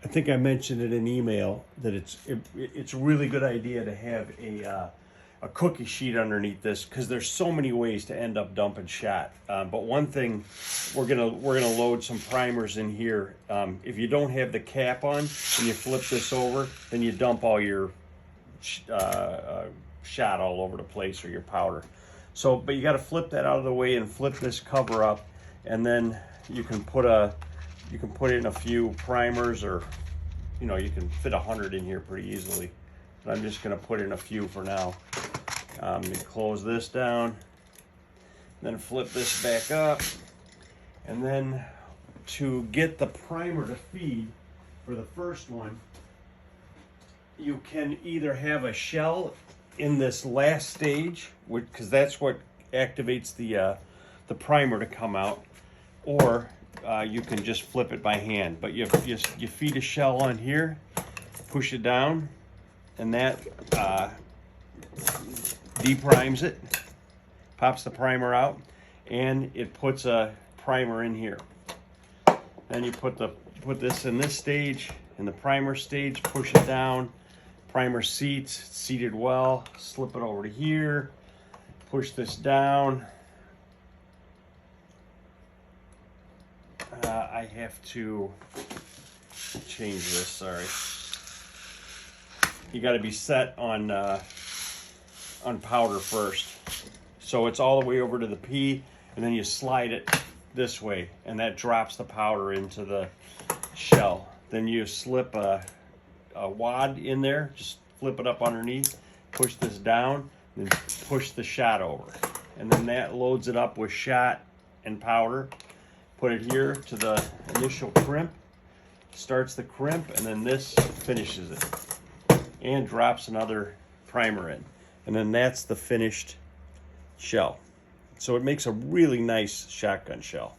I think I mentioned it in email that it's a really good idea to have a cookie sheet underneath this, because there's so many ways to end up dumping shot. But one thing, we're gonna load some primers in here. If you don't have the cap on and you flip this over, then you dump all your shot all over the place, or your powder. So, but you got to flip that out of the way and flip this cover up, and then you can put in a few primers, or you know, you can fit 100 in here pretty easily. But I'm just going to put in a few for now. You close this down, then flip this back up, and then to get the primer to feed for the first one, you can either have a shell in this last stage, because that's what activates the primer to come out, or you can just flip it by hand. But you feed a shell on here, push it down, and that deprimes it, pops the primer out, and it puts a primer in here. Then you put this in this stage, in the primer stage, push it down, primer seats, seated well, slip it over to here, push this down. I have to change this, sorry. You got to be set on powder first. So it's all the way over to the P, and then you slide it this way, and that drops the powder into the shell. Then you slip a wad in there, just flip it up underneath, push this down, and push the shot over. And then that loads it up with shot and powder. Put it here to the initial crimp, starts the crimp, and then this finishes it. And drops another primer in. And then that's the finished shell. So it makes a really nice shotgun shell.